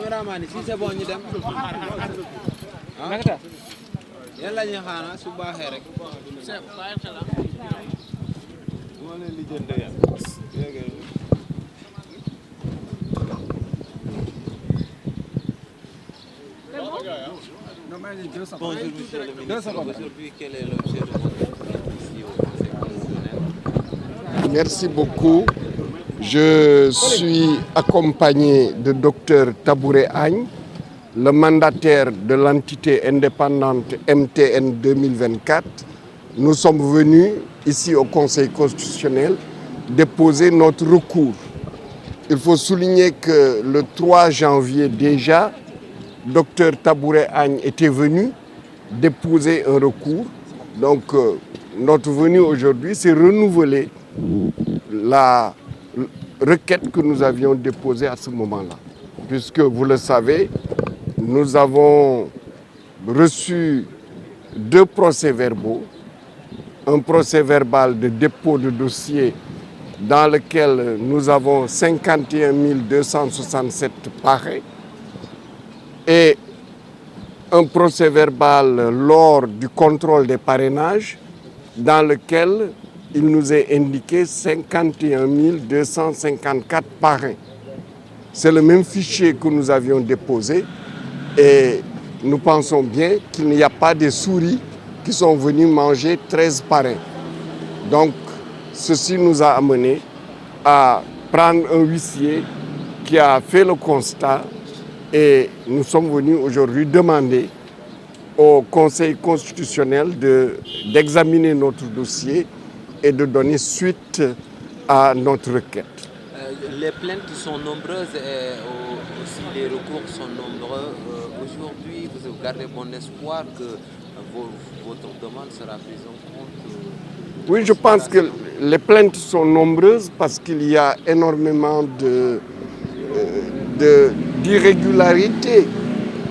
caméraman si c'est bon ñu dem ah yéen la ñuy xaar su baaxee rek chef bàyyi xel moo leen lijjante ya bonjour monsieur le ministre, aujourd'hui quel est l'objet de votre visite ici au Conseil constitutionnel? Merci beaucoup. Je suis accompagné de Dr Tabouré Agne, le mandataire de l'entité indépendante MTN 2024. Nous sommes venus ici au Conseil constitutionnel déposer notre recours. Il faut souligner que le 3 janvier déjà, Dr Tabouré Agne était venu déposer un recours. Donc notre venue aujourd'hui, c'est renouveler la requête que nous avions déposée à ce moment-là. Puisque vous le savez, nous avons reçu 2 procès-verbaux, un procès-verbal de dépôt de dossier dans lequel nous avons 51 267 parrains et un procès-verbal lors du contrôle des parrainages dans lequel il nous est indiqué 51 254 parrains. C'est le même fichier que nous avions déposé et nous pensons bien qu'il n'y a pas de souris qui sont venus manger 13 parrains. Donc, ceci nous a amené à prendre un huissier qui a fait le constat et nous sommes venus aujourd'hui demander au Conseil constitutionnel d'examiner notre dossier et de donner suite à notre requête. Les plaintes sont nombreuses et aussi les recours sont nombreux. Aujourd'hui, vous gardez bon espoir que votre demande sera prise en compte? Oui, je pense que les plaintes sont nombreuses parce qu'il y a énormément d'irrégularités,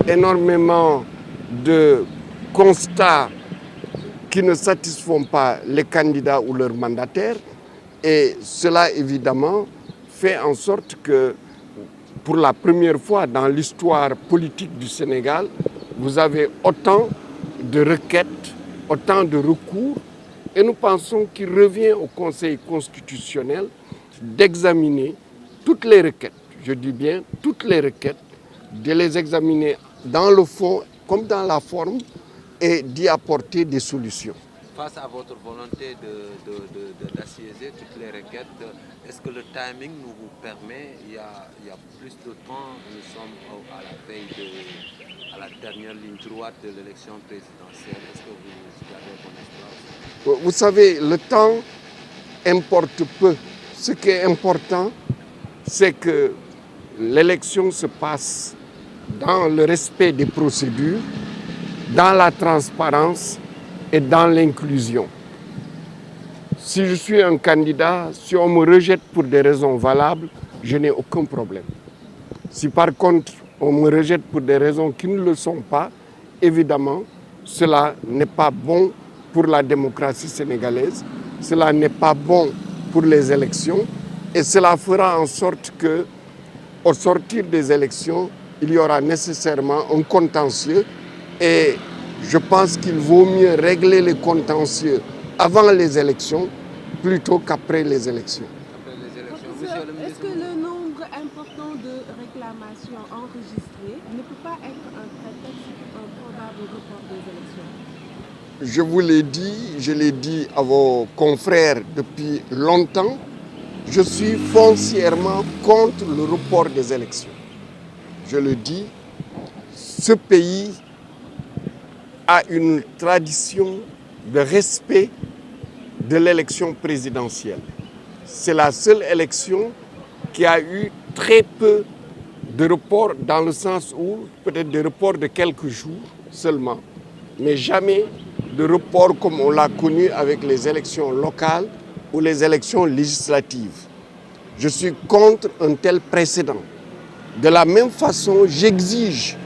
énormément de constats qui ne satisfont pas les candidats ou leurs mandataires. Et cela, évidemment, fait en sorte que, pour la première fois dans l'histoire politique du Sénégal, vous avez autant de requêtes, autant de recours. Et nous pensons qu'il revient au Conseil constitutionnel d'examiner toutes les requêtes, je dis bien toutes les requêtes, de les examiner dans le fond comme dans la forme et d'y apporter des solutions. Face à votre volonté d'assiéger toutes les requêtes, est-ce que le timing nous vous permet, il y a plus de temps, nous sommes à la veille à la dernière ligne droite de l'élection présidentielle, est-ce que vous gardez bon espoir? Vous savez, le temps importe peu. Ce qui est important, c'est que l'élection se passe dans le respect des procédures, dans la transparence et dans l'inclusion. Si je suis un candidat, si on me rejette pour des raisons valables, je n'ai aucun problème. Si par contre on me rejette pour des raisons qui ne le sont pas, évidemment, cela n'est pas bon pour la démocratie sénégalaise, cela n'est pas bon pour les élections et cela fera en sorte que, au sortir des élections, il y aura nécessairement un contentieux et je pense qu'il vaut mieux régler les contentieux avant les élections plutôt qu'après les élections. Est-ce que le nombre important de réclamations enregistrées ne peut pas être un prétexte pour un probable report des élections? Je vous l'ai dit, je l'ai dit à vos confrères depuis longtemps, je suis foncièrement contre le report des élections. Je le dis, ce pays a une tradition de respect de l'élection présidentielle. C'est la seule élection qui a eu très peu de reports dans le sens où peut-être des reports de quelques jours seulement, mais jamais de report comme on l'a connu avec les élections locales ou les élections législatives. Je suis contre un tel précédent. De la même façon, j'exige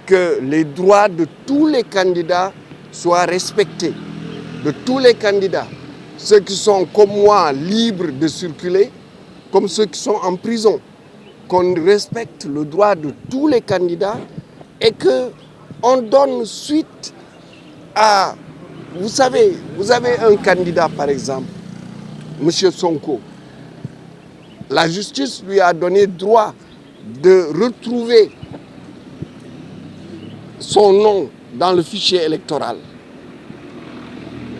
que les droits de tous les candidats soient respectés, de tous les candidats, ceux qui sont comme moi libres de circuler, comme ceux qui sont en prison. qu'on respecte le droit de tous les candidats et qu'on donne suite à... Vous savez, vous avez un candidat, par exemple, M. Sonko. La justice lui a donné droit de retrouver son nom dans le fichier électoral.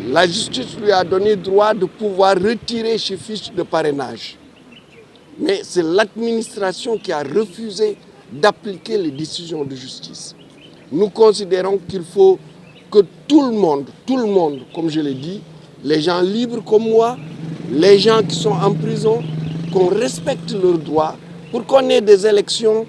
La justice lui a donné droit de pouvoir retirer ses fiches de parrainage. Mais c'est l'administration qui a refusé d'appliquer les décisions de justice. Nous considérons qu'il faut que tout le monde, comme je l'ai dit, les gens libres comme moi, les gens qui sont en prison, qu'on respecte leurs droits pour qu'on ait des élections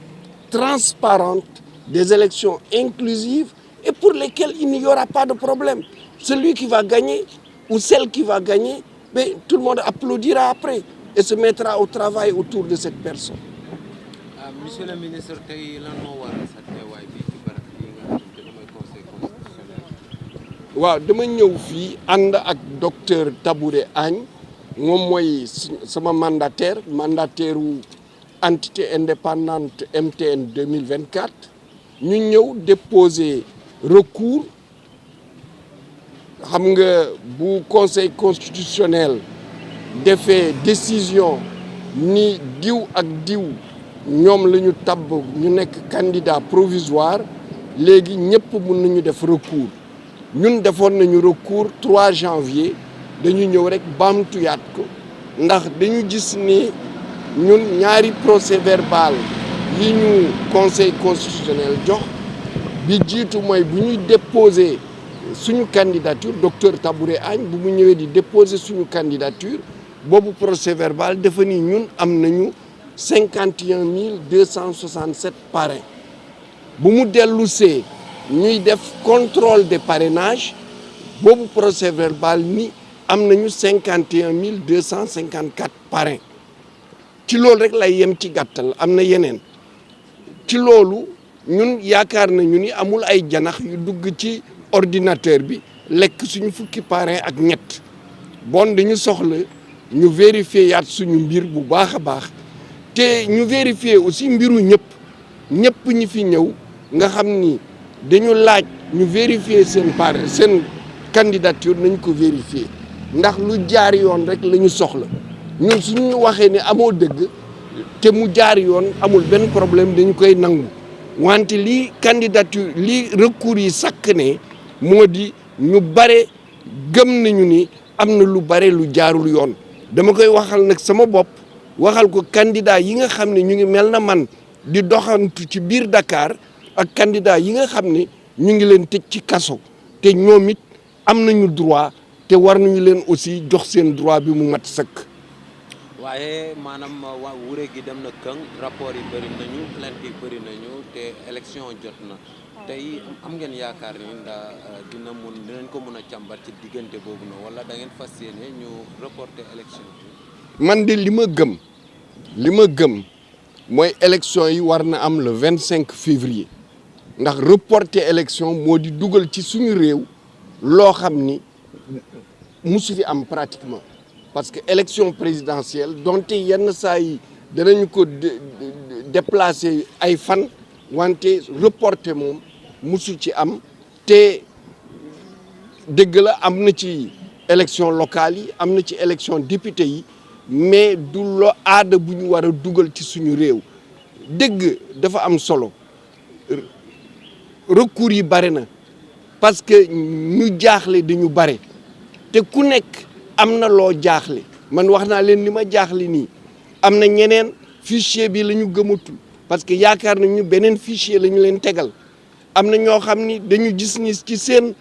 transparentes, des élections inclusives et pour lesquelles il n'y aura pas de problème. Celui qui va gagner ou celle qui va gagner, mais tout le monde applaudira après et se mettra au travail autour de cette personne. Monsieur le ministre, tey lan moo waral sa teewaay bi ci barab bi nga xam te ne mooy conseil constitutionnel. waaw dama ñëw fii ànd ak docteur Tabouré Agne moom mooy sama mandataire u entité indépendante MTN 2024 ñu ñëw déposer recours xam nga bu conseil constitutionnel defee décision ni diw ak diw ñoom la ñu tabb ñu nekk candidat provisoire léegi ñëpp mun nañu def recours ñun defoon nañu recours 3 janvier dañu ñëw rek baamtuyaat ko ndax dañu gis ni ñun ñaari procès verbal yi ñu conseil constitutionnel jox bi jiitu mooy bu ñuy déposer suñu candidature docteur Tabouré Agne bu mu ñëwee di déposer suñu candidature boobu procès verbal dafa ni ñun am nañu 51 267 parrains bu mu dellusee ñuy def contrôle des parrainages boobu procès verbal ni am nañu 51 254 parrains ci loolu rek lay yem ci gàttal am na yeneen ci loolu ñun yaakaar nañu ni amul ay janax yu dugg ci ordinateur bi lekk suñu fukki parrain ak ñett bon dañu soxla ñu vérifier yaat suñu mbir bu baax a baax te ñu vérifier aussi mbiru ñëpp ñi fi ñëw nga xam ni dañu laaj ñu vérifier seen candidature nañ ko vérifier ndax lu jaar yoon rek la ñu soxla ñun suñu waxee ne amoo dëgg te mu jaar yoon amul benn problème dañu koy nangu wante lii candidature lii recours yi sakk ne moo di ñu bare gëm nañu ni am na lu bare lu jaarul yoon dama koy waxal nag sama bopp waxal ko candidat yi nga xam ne ñu ngi mel na man di doxantu ci biir Dakar ak candidat yi nga xam ne ñu ngi leen tëj ci kaso te ñoom it am nañu droit te war nañu leen aussi jox seen droit bi mu mat sëkk. waaye maanaam waa wure gi dem na këng rapport yi bëri nañu plainte yi bëri nañu te élection jot na tey am ngeen yaakaar ni dinañ ko mën a càmbar ci diggante boobu na wala da ngeen fas yéene ñu reporter élection bi. man de li ma gëm mooy élection yi war na am le 25 février ndax reporter élection moo di dugal ci suñu réew loo xam ni musu fi am pratiquement parce que élection présidentielle donte yenn saa yi danañu ko déplacer ay fan wante reporter moom musu ci am te dëgg la am na ci élection locale yi am na ci élection député yi mais du lo aada bu ñu war a dugal ci suñu réew dëgg dafa am solo recours yi bare na parce que ñu jaaxle dañu bare te ku nekk am na loo jaaxle man wax naa leen li ma jaaxle nii am na ñeneen fichier bi la ñu gëmatul parce que yaakaar nañu beneen fichier la ñu leen tegal am na ñoo xam ni dañu gis ni ci seen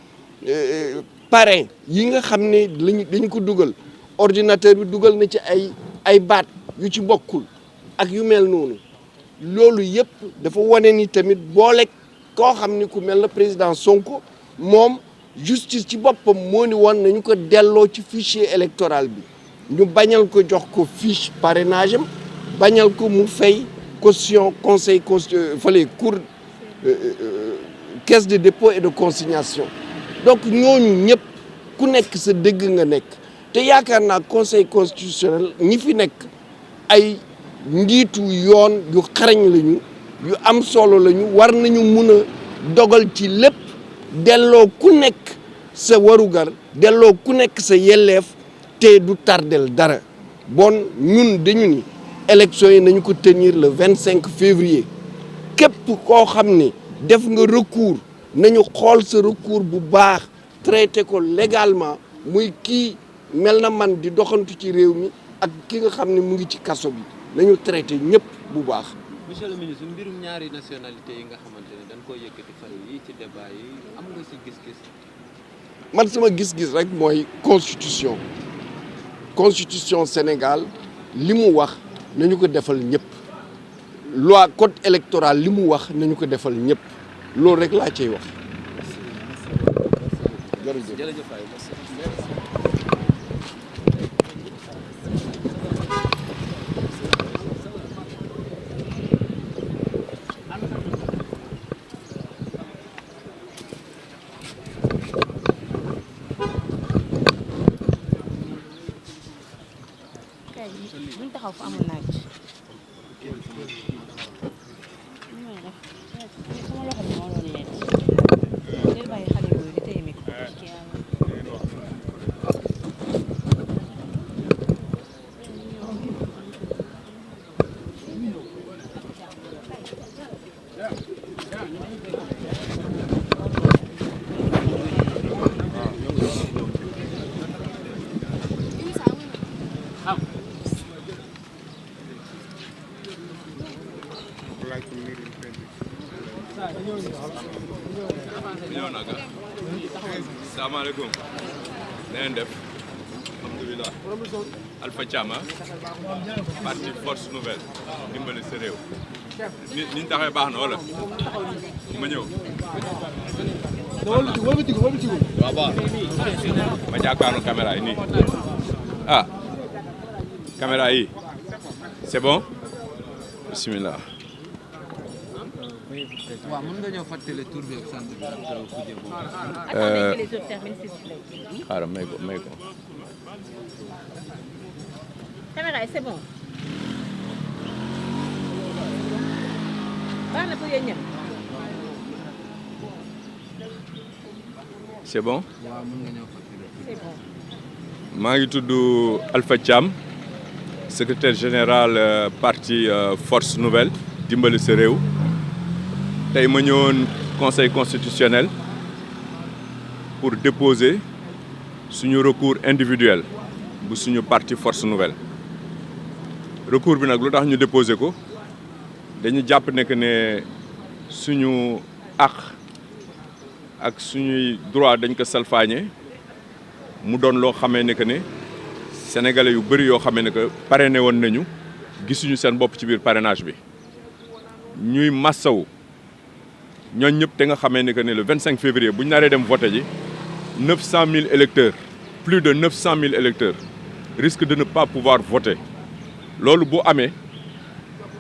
parrain yi nga xam ne dañu ko dugal ordinateur bi dugal na ci ay baat yu ci bokkul ak yu mel noonu loolu yëpp dafa wane ni tamit boole koo xam ni ku mel na président Sonko moom justice ci boppam moo ni woon nañu ko delloo ci fichier électoral bi ñu bañal ko jox ko fiche parrainage am bañal ko mu fay caution conseil fallait cour caisse de dépôt et de consignation donc ñooñu ñëpp ku nekk sa dëgg nga nekk te yaakaar naa conseil constitutionnel ñi fi nekk ay njiitu yoon yu xarañ lañu yu am solo lañu war nañu mun a dogal ci lépp delloo ku nekk sa warugar delloo ku nekk sa yelleef te du tardel dara bon ñun dañu ni élection yi nañu ko tenir le 25 février képp koo xam ni def nga recours nañu xool sa recours bu baax traité ko légalement muy kii mel na man di doxantu ci réew mi ak ki nga xam ne mu ngi ci kaso bi nañu traité ñëpp bu baax. Monsieur le ministre mbirum ñaari nationalité yi nga xamante ne dañ koy yëkkati fan yi ci débat yi am nga si gis-gis. man sama gis-gis rek mooy constitution Sénégal li mu wax nañu ko defal ñëpp loi code électoral li mu wax nañu ko defal ñëpp loolu rek laa ciy wax. jërëjëf. buñ taxaw fu amul naaj sama loxo bi moo doon leen del bàyyi xale yooyu di téye micro salaamaaleykum na ngeen def alhamdulilah Alpha Thiam parti force nouvelle dimbali sa réew ni ñu taxee baax na wala ma ñëw waaw baax ma jàkkaarloo caméra yi nii ah caméra yi c'est bon bismillah. waaw mën nga ñëw fàttali tur bi ak sant bi ak kuje boobu. xaaral may ko. caméra yi c'est bon. baax na pour yéen ñëpp. c'est bon. waaw mën nga ñëw fàttali. c'est bon. maa ngi tudd Alpha Thiam secrétaire général parti force nouvelle dimbali sa réew. tey ma ñëwoon conseil constitutionnel pour déposer suñu recours individuel bu suñu parti force nouvelle recours bi nag lu tax ñu déposer ko dañu jàpp ne que ne suñu àq ak suñuy droit dañ ko salfaañe mu doon loo xamee ne que ne sénégalais yu bëri yoo xamee ne que parrainé woon nañu gisuñu seen bopp ci biir parrainage bi ñuy massawu ñooñ ñëpp te nga xamee ne que ne le 25 février bu ñu naree dem voté ji 900 000 électeurs plus de 900 000 électeurs risquent de ne pas pouvoir voter loolu bu amee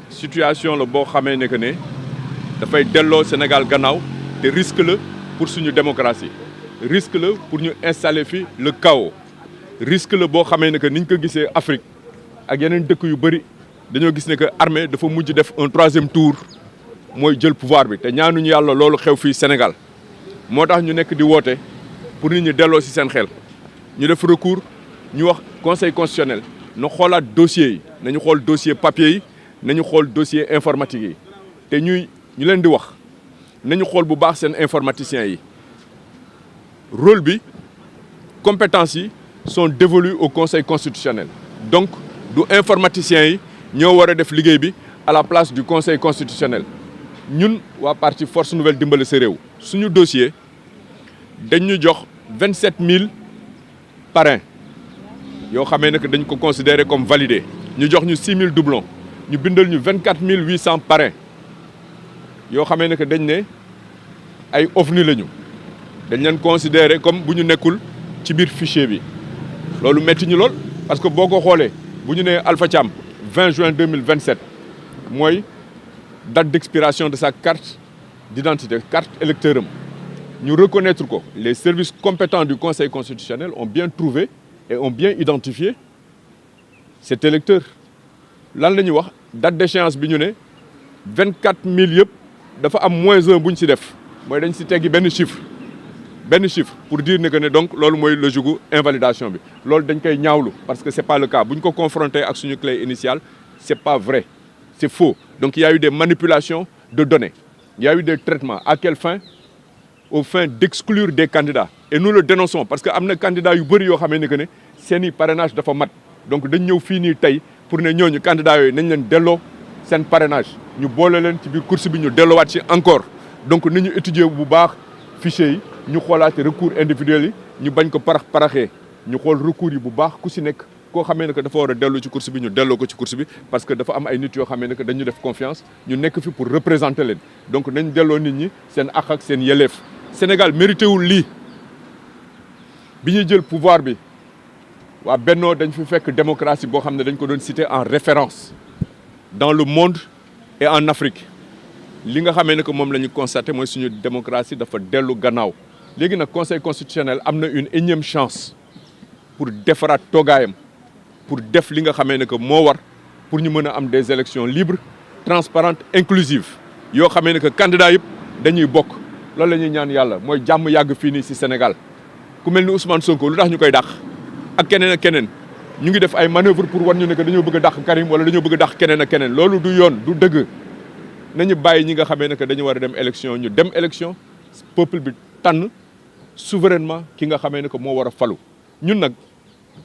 situation la boo xamee ne que ne dafay delloo Sénégal gannaaw te risque la pour suñu démocratie risque la pour ñu installer fi le chaos risque la boo xamee ne que niñ ko gisee Afrique ak yeneen dëkk yu bëri dañoo gis ne que armée dafa mujj def un 3e tour mooy jël pouvoir bi te ñaanuñu yàlla loolu xew fii Sénégal moo tax ñu nekk di woote pour nit ñi delloo ci seen xel ñu def recours ñu wax conseil constitutionnel na xoolaat dossiers yi nañu xool dossier papier yi nañu xool dossier informatique yi te ñu leen di wax nañu xool bu baax seen informaticiens yi rôle bi compétences yi sont dévolues au conseil constitutionnel donc du informaticiens yi ñoo war a def liggéey bi à la place du conseil constitutionnel ñun waa parti force nouvelle dimbali sa réew suñu dossier dañ ñu jox 27 000 parrains yoo xamee ne que dañ ko considéré comme validé ñu jox ñu 6 000 doublons ñu bindal ñu 24 800 parrains yoo xamee ne que dañ ne ay OVNI lañu dañ leen considéré comme bu ñu nekkul ci biir fichier bi loolu metti ñu lool parce que boo ko xoolee bu ñu nee Alpha Thiam 20 juin 2027 mooy date d'expiration de sa carte d'identité carte électeur am ñu reconnaître ko les services compétents du conseil constitutionnel ont bien trouvé et ont bien identifié cet électeur lan la ñuy wax date d'échéance bi ñu ne 24000 yëpp dafa am -1 bu ñu ci def mooy dañ ci teggi benn chiffre pour dire que donc loolu mooy logique gu invalidation bi loolu dañ koy ñaawlu parce que c'est pas le cas bu ñu ko confronté ak suñu clé initiale c'est pas vrai c'est faux. Donc il y a eu des manipulations de données, il y a eu des traitements. À quelle fin? Aux fins d'exclure des candidats. Et nous le dénonçons parce que am na candidats yu bëri yoo xamee ne que ne seeni parrainage dafa mat donc dañ ñëw fii nii tey pour ne ñooñu candidats yooyu nañ leen delloo seen parrainage ñu boole leen ci biir course bi ñu delloowaat ci encore donc nañu étudier bu baax fichier yi ñu xoolaat recours individuels yi ñu bañ ko paraxee ñu xool recours yi bu baax ku si nekk koo xamee ne que dafa war a dellu ci course bi ñu delloo ko ci course bi parce que dafa am ay nit yoo xamee ne que dañu def confiance ñu nekk fi pour représenter leen donc nañ delloo nit ñi seen àq ak seen yelleef Sénégal mérité wul lii bi ñuy jël pouvoir bi waa Bennoo dañ fi fekk démocratie boo xam ne dañ ko doon citer en référence dans le monde et en Afrique li nga xamee ne que moom la ñu constaté mooy suñu démocratie dafa dellu gannaaw léegi nag conseil constitutionnel am na une énième chance pour defaraat toogaayam pour def li nga xamee ne que moo war pour ñu mën a am des élections libres transparentes inclusives yoo xamee ne que candidats yëpp dañuy bokk loolu la ñuy ñaan yàlla mooy jàmm yàgg fii nii ci Sénégal ku mel ni Ousmane Sonko lu tax ñu koy dàq ak keneen ak keneen ñu ngi def ay manœuvres pour wan ñu ne que dañoo bëgg a dàq Karim wala dañoo bëgg a dàq keneen ak keneen loolu du yoon du dëgg nañu bàyyi ñi nga xamee ne que dañu war a dem élection ñu dem élection peuple bi tànn souverainement ki nga xamee ne que moo war a falu ñun nag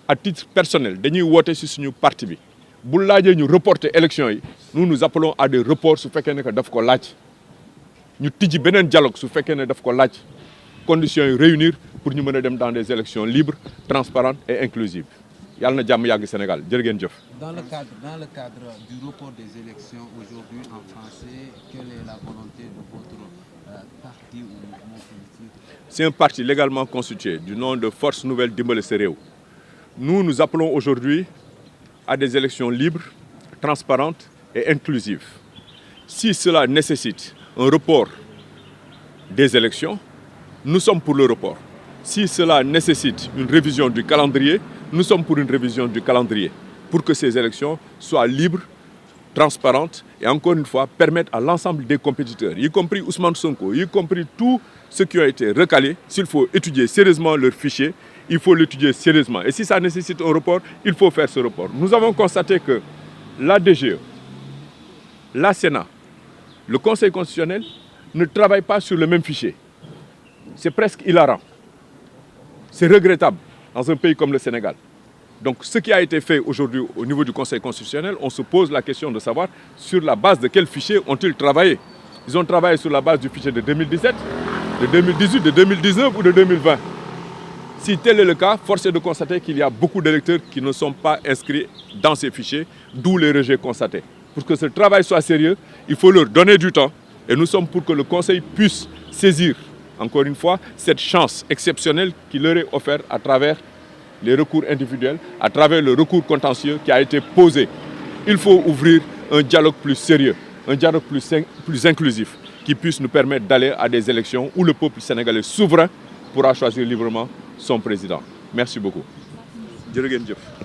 à titre personnel dañuy woote ci suñu parti bi bu laajee ñu reporter élection yi nous appelons à des reports su fekkee ne que daf ko laaj ñu tijji beneen dialogue su fekkee ne daf ko laaj conditions yi réunir pour ñu mën a dem dans des élections libres transparentes et inclusives yàlla na jàmm yàgg Sénégal jërë ngeen jëf. Dans le cadre du report des élections aujourd'hui en français, quelle est la volonté de votre parti ou mouvement politique? C'est un parti légalement constitué du nom de Force Nouvelle Dimbali Sa Réew. Nous appelons aujourd'hui à des élections libres, transparentes et inclusives. Si cela nécessite un report des élections, nous sommes pour le report. Si cela nécessite une révision du calendrier, nous sommes pour une révision du calendrier, pour que ces élections soient libres, transparentes et encore une fois permettent à l'ensemble des compétiteurs, y compris Ousmane Sonko, y compris tous ceux qui ont été recalés, s'il faut étudier sérieusement leur fichier, il faut l'étudier sérieusement. Et si ça nécessite un report, il faut faire ce report. Nous avons constaté que la DGE, la Sénat, le Conseil constitutionnel ne travaillent pas sur le même fichier. C'est presque hilarant. C'est regrettable dans un pays comme le Sénégal. Donc ce qui a été fait aujourd'hui au niveau du Conseil constitutionnel, on se pose la question de savoir sur la base de quel fichier ont-ils travaillé. Ils ont travaillé sur la base du fichier de 2017, de 2018, de 2019 ou de 2020. Si tel est le cas, force est de constater qu'il y a beaucoup d'électeurs qui ne sont pas inscrits dans ces fichiers, d'où les rejets constatés. Pour que ce travail soit sérieux, il faut leur donner du temps. Et nous sommes pour que le Conseil puisse saisir, encore une fois, cette chance exceptionnelle qui leur est offerte à travers les recours individuels, à travers le recours contentieux qui a été posé. Il faut ouvrir un dialogue plus sérieux, un dialogue plus inclusif, qui puisse nous permettre d'aller à des élections où le peuple sénégalais souverain pourra choisir librement son président. Merci beaucoup. Jërë ngeen jëf.